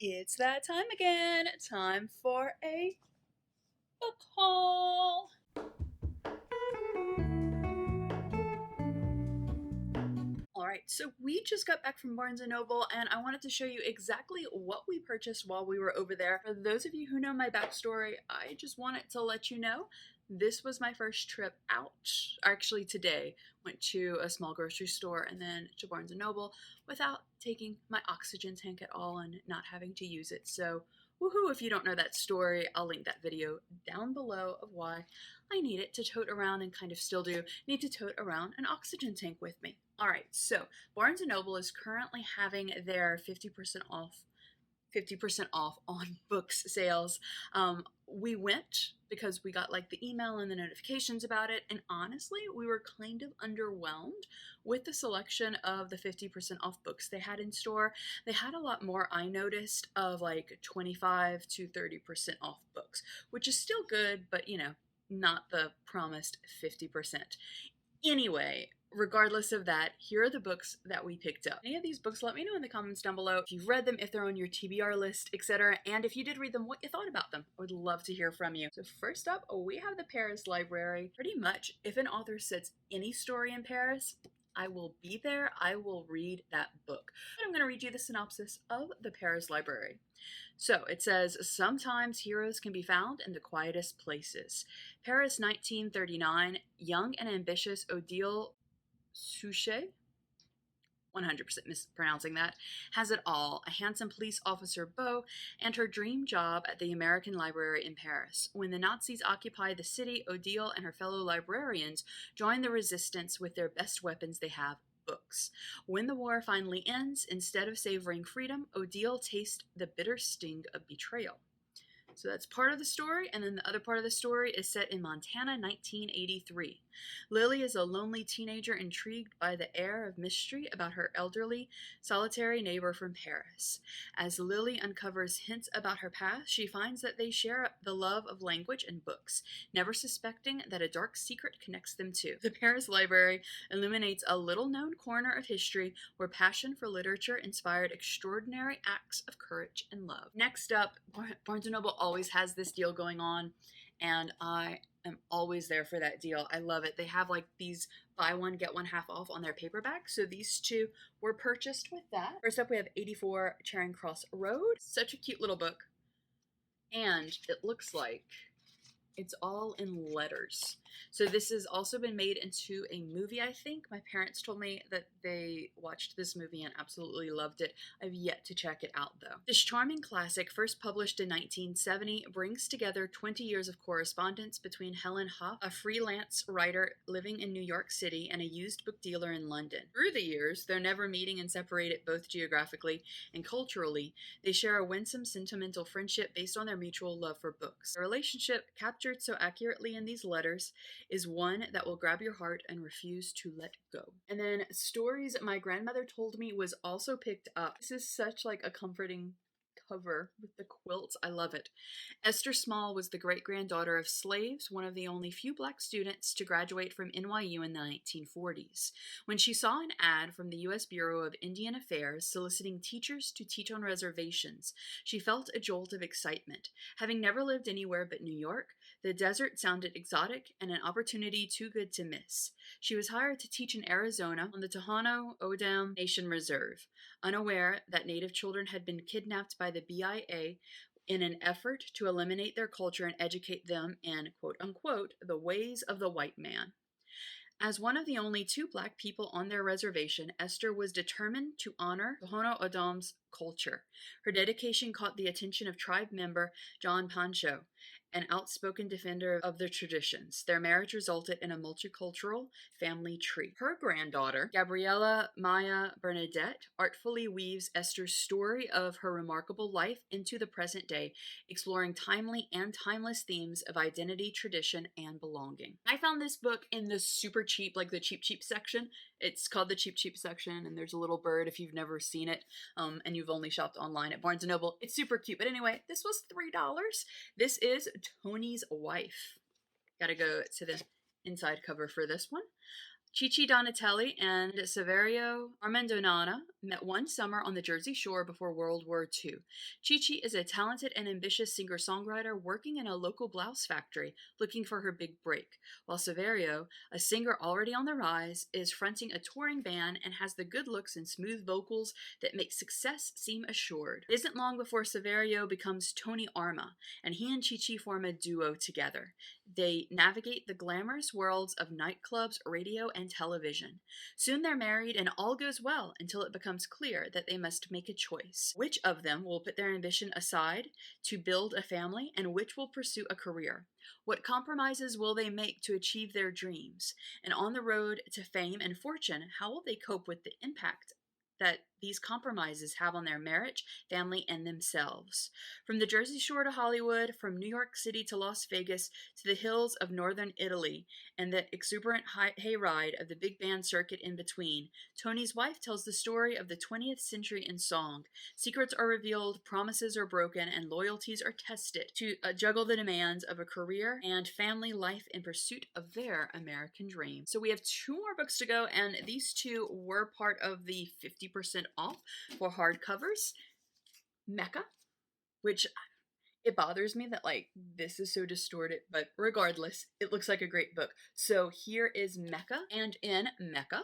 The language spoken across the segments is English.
It's that time again. Time for a book haul. Alright, so we just got back from Barnes& Noble and I wanted to show you exactly what we purchased while we were over there. For those of you who know my backstory, I just wanted to let you know this was my first trip out. Actually, today went to a small grocery store and then to Barnes & Noble without taking my oxygen tank at all and not having to use it. So woohoo, if you don't know that story, I'll link that video down below of why I need it to tote around and kind of still do need to tote around an oxygen tank with me. Alright, so Barnes & Noble is currently having their 50% off on books sales. We went because we got like the email and the notifications about it, and honestly, we were kind of underwhelmed with the selection of the 50% off books they had in store. They had a lot more, I noticed, of like 25 to 30% off books, which is still good, but not the promised 50%. Anyway, regardless of that, here are the books that we picked up. Any of these books, let me know in the comments down below if you've read them, if they're on your TBR list, etc. And if you did read them, what you thought about them. I would love to hear from you. So first up, we have the Paris Library. Pretty much, if an author sets any story in Paris, I will be there. I will read that book. But I'm going to read you the synopsis of the Paris Library. So it says, sometimes heroes can be found in the quietest places. Paris 1939, young and ambitious Odile Souchet, 100% mispronouncing that, has it all: a handsome police officer beau and her dream job at the American Library in Paris. When the Nazis occupy the city, Odile and her fellow librarians join the resistance with their best weapons they have: books. When the war finally ends, instead of savoring freedom, Odile tastes the bitter sting of betrayal. So that's part of the story, and then the other part of the story is set in Montana, 1983. Lily is a lonely teenager intrigued by the air of mystery about her elderly, solitary neighbor from Paris. As Lily uncovers hints about her past, she finds that they share the love of language and books, never suspecting that a dark secret connects them too. The Paris Library illuminates a little-known corner of history where passion for literature inspired extraordinary acts of courage and love. Next up, Barnes & Noble always has this deal going on, and I am always there for that deal. I love it. They have like these buy one get one half off on their paperback, so these two were purchased with that. First up, we have 84 Charing Cross Road. Such a cute little book, and it looks like it's all in letters. So this has also been made into a movie, I think. My parents told me that they watched this movie and absolutely loved it. I've yet to check it out, though. This charming classic, first published in 1970, brings together 20 years of correspondence between Helen Huff, a freelance writer living in New York City, and a used book dealer in London. Through the years, though never meeting and separated both geographically and culturally, they share a winsome, sentimental friendship based on their mutual love for books. The relationship, captured so accurately in these letters, is one that will grab your heart and refuse to let go. And then Stories My Grandmother Told Me was also picked up. This is such like a comforting cover with the quilts. I love it. Esther Small was the great-granddaughter of slaves, one of the only few black students to graduate from NYU in the 1940s. When she saw an ad from the U.S. Bureau of Indian Affairs soliciting teachers to teach on reservations, she felt a jolt of excitement. Having never lived anywhere but New York, the desert sounded exotic and an opportunity too good to miss. She was hired to teach in Arizona on the Tohono O'odham Nation Reserve, unaware that Native children had been kidnapped by the BIA in an effort to eliminate their culture and educate them in, quote-unquote, the ways of the white man. As one of the only two black people on their reservation, Esther was determined to honor Tohono O'odham's culture. Her dedication caught the attention of tribe member John Pancho, an outspoken defender of the traditions. Their marriage resulted in a multicultural family tree. Her granddaughter, Gabriella Maya Bernadette, artfully weaves Esther's story of her remarkable life into the present day, exploring timely and timeless themes of identity, tradition, and belonging. I found this book in the super cheap, like the cheap section. It's called the cheap section, and there's a little bird if you've never seen it, and you've only shopped online at Barnes & Noble. It's super cute. But anyway, this was $3. This is Tony's Wife. Gotta go to the inside cover for this one. Chichi Donatelli and Saverio Armendonana met one summer on the Jersey Shore before World War II. Chichi is a talented and ambitious singer-songwriter working in a local blouse factory, looking for her big break, while Saverio, a singer already on the rise, is fronting a touring band and has the good looks and smooth vocals that make success seem assured. It isn't long before Saverio becomes Tony Arma, and he and Chichi form a duo together. They navigate the glamorous worlds of nightclubs, radio, and television. Soon they're married and all goes well until it becomes clear that they must make a choice. Which of them will put their ambition aside to build a family and which will pursue a career? What compromises will they make to achieve their dreams? And on the road to fame and fortune, how will they cope with the impact that these compromises have on their marriage, family, and themselves? From the Jersey Shore to Hollywood, from New York City to Las Vegas, to the hills of northern Italy, and the exuberant hayride of the big band circuit in between, Tony's wife tells the story of the 20th century in song. Secrets are revealed, promises are broken, and loyalties are tested to juggle the demands of a career and family life in pursuit of their American dream. So we have two more books to go, and these two were part of the 50% off for hardcovers. Mecca, which it bothers me that like this is so distorted, but regardless, it looks like a great book. So here is Mecca, and in Mecca,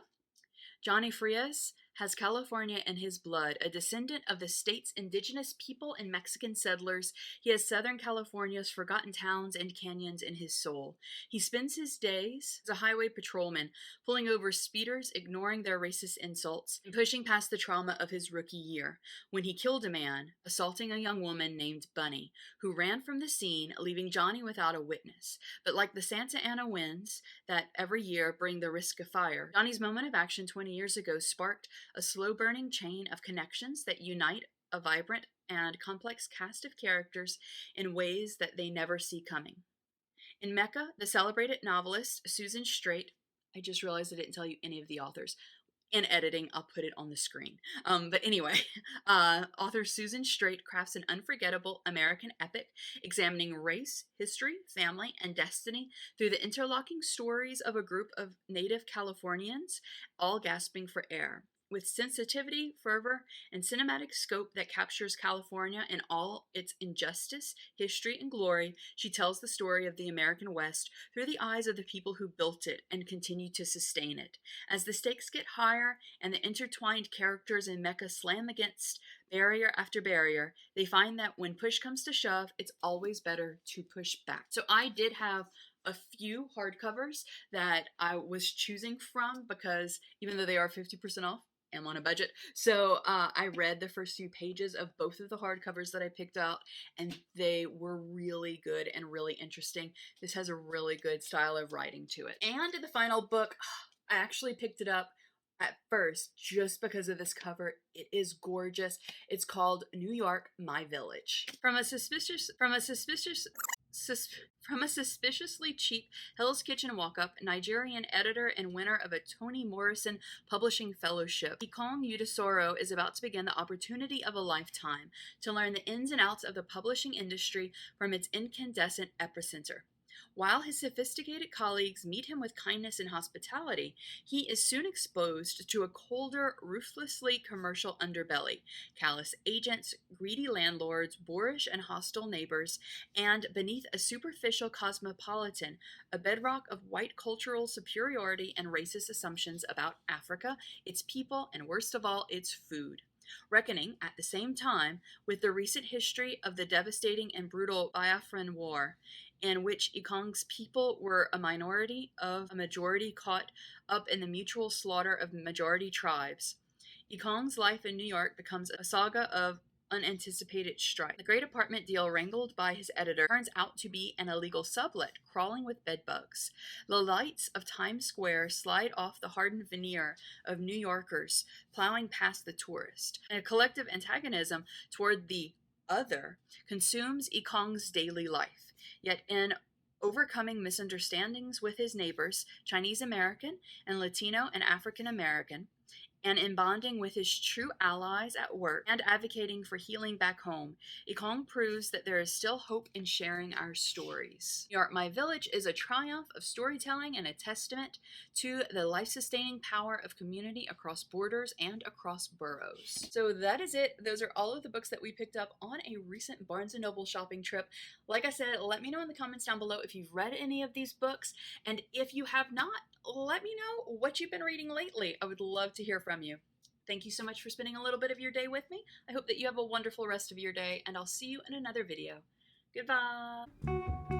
Johnny Frias has California in his blood, a descendant of the state's indigenous people and Mexican settlers. He has Southern California's forgotten towns and canyons in his soul. He spends his days as a highway patrolman, pulling over speeders, ignoring their racist insults, and pushing past the trauma of his rookie year, when he killed a man, assaulting a young woman named Bunny, who ran from the scene, leaving Johnny without a witness. But like the Santa Ana winds that every year bring the risk of fire, Johnny's moment of action 20 years ago sparked a slow-burning chain of connections that unite a vibrant and complex cast of characters in ways that they never see coming. In Mecca, the celebrated novelist Susan Strait, I just realized I didn't tell you any of the authors. In editing, I'll put it on the screen. But anyway, author Susan Strait crafts an unforgettable American epic examining race, history, family, and destiny through the interlocking stories of a group of native Californians, all gasping for air. With sensitivity, fervor, and cinematic scope that captures California in all its injustice, history, and glory, she tells the story of the American West through the eyes of the people who built it and continue to sustain it. As the stakes get higher and the intertwined characters in Mecca slam against barrier after barrier, they find that when push comes to shove, it's always better to push back. So I did have a few hardcovers that I was choosing from because even though they are 50% off, I'm on a budget. So I read the first few pages of both of the hardcovers that I picked out, and they were really good and really interesting. This has a really good style of writing to it. And the final book, I actually picked it up at first just because of this cover. It is gorgeous. It's called New York, My Village. From a suspiciously cheap Hell's Kitchen walk-up, Nigerian editor and winner of a Toni Morrison Publishing Fellowship, Ikong Udasoro is about to begin the opportunity of a lifetime to learn the ins and outs of the publishing industry from its incandescent epicenter. While his sophisticated colleagues meet him with kindness and hospitality, he is soon exposed to a colder, ruthlessly commercial underbelly, callous agents, greedy landlords, boorish and hostile neighbors, and beneath a superficial cosmopolitan, a bedrock of white cultural superiority and racist assumptions about Africa, its people, and worst of all, its food. Reckoning, at the same time, with the recent history of the devastating and brutal Biafran War, in which Ikong's people were a minority of a majority caught up in the mutual slaughter of majority tribes. Ikong's life in New York becomes a saga of unanticipated strife. The great apartment deal wrangled by his editor turns out to be an illegal sublet crawling with bedbugs. The lights of Times Square slide off the hardened veneer of New Yorkers plowing past the tourist, and a collective antagonism toward the other consumes Ikong's daily life. Yet in overcoming misunderstandings with his neighbors, Chinese American and Latino and African American, and in bonding with his true allies at work and advocating for healing back home, Ikong proves that there is still hope in sharing our stories. New York, My Village is a triumph of storytelling and a testament to the life-sustaining power of community across borders and across boroughs. So that is it. Those are all of the books that we picked up on a recent Barnes & Noble shopping trip. Like I said, let me know in the comments down below if you've read any of these books, and if you have not, let me know what you've been reading lately. I would love to hear from you. Thank you so much for spending a little bit of your day with me. I hope that you have a wonderful rest of your day, and I'll see you in another video. Goodbye!